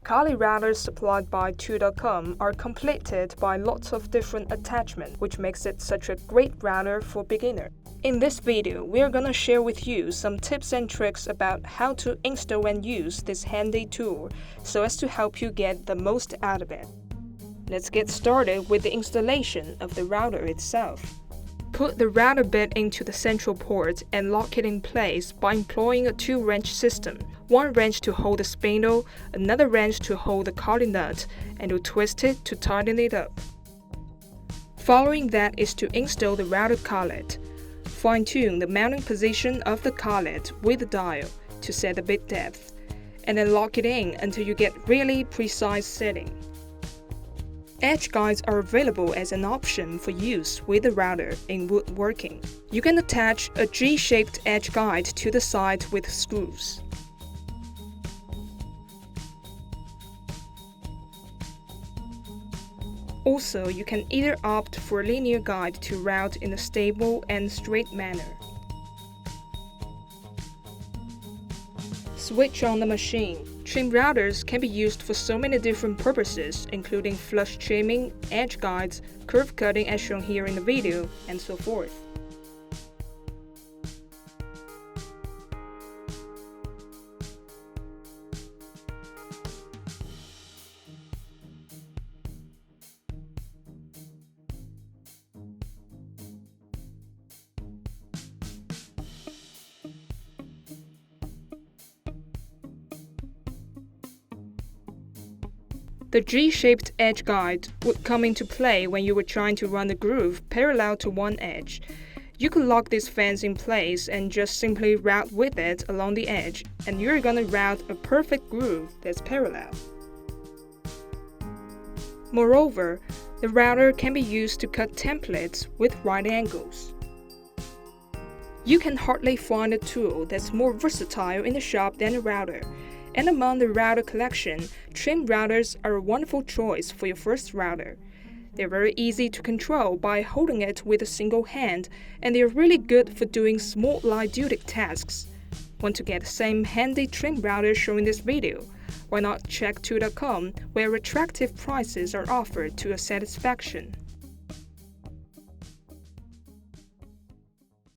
Kali routers supplied by 2.com are completed by lots of different attachments, which makes it such a great router for beginners. In this video, we're gonna share with you some tips and tricks about how to install and use this handy tool so as to help you get the most out of it. Let's get started with the installation of the router itself. Put the router bit into the central port and lock it in place by employing a 2-wrench system. One wrench to hold the spindle, another wrench to hold the Kali nut, and to twist it to tighten it up. Following that is to install the router collet. Fine-tune the mounting position of the collet with the dial to set the bit depth, and then lock it in until you get really precise setting. Edge guides are available as an option for use with the router in woodworking. You can attach a G-shaped edge guide to the side with screws. Also, you can either opt for a linear guide to route in a stable and straight manner. Switch on the machine. Trim routers can be used for so many different purposes, including flush trimming, edge guides, curve cutting as shown here in the video, and so forth. The G-shaped edge guide would come into play when you were trying to run the groove parallel to one edge. You could lock this fence in place and just simply route with it along the edge, and you're gonna route a perfect groove that's parallel. Moreover, the router can be used to cut templates with right angles. You can hardly find a tool that's more versatile in the shop than a router. And among the router collection, trim routers are a wonderful choice for your first router. They're very easy to control by holding it with a single hand, and they're really good for doing small light-duty tasks. Want to get the same handy trim router shown in this video? Why not check 2.com, where attractive prices are offered to your satisfaction.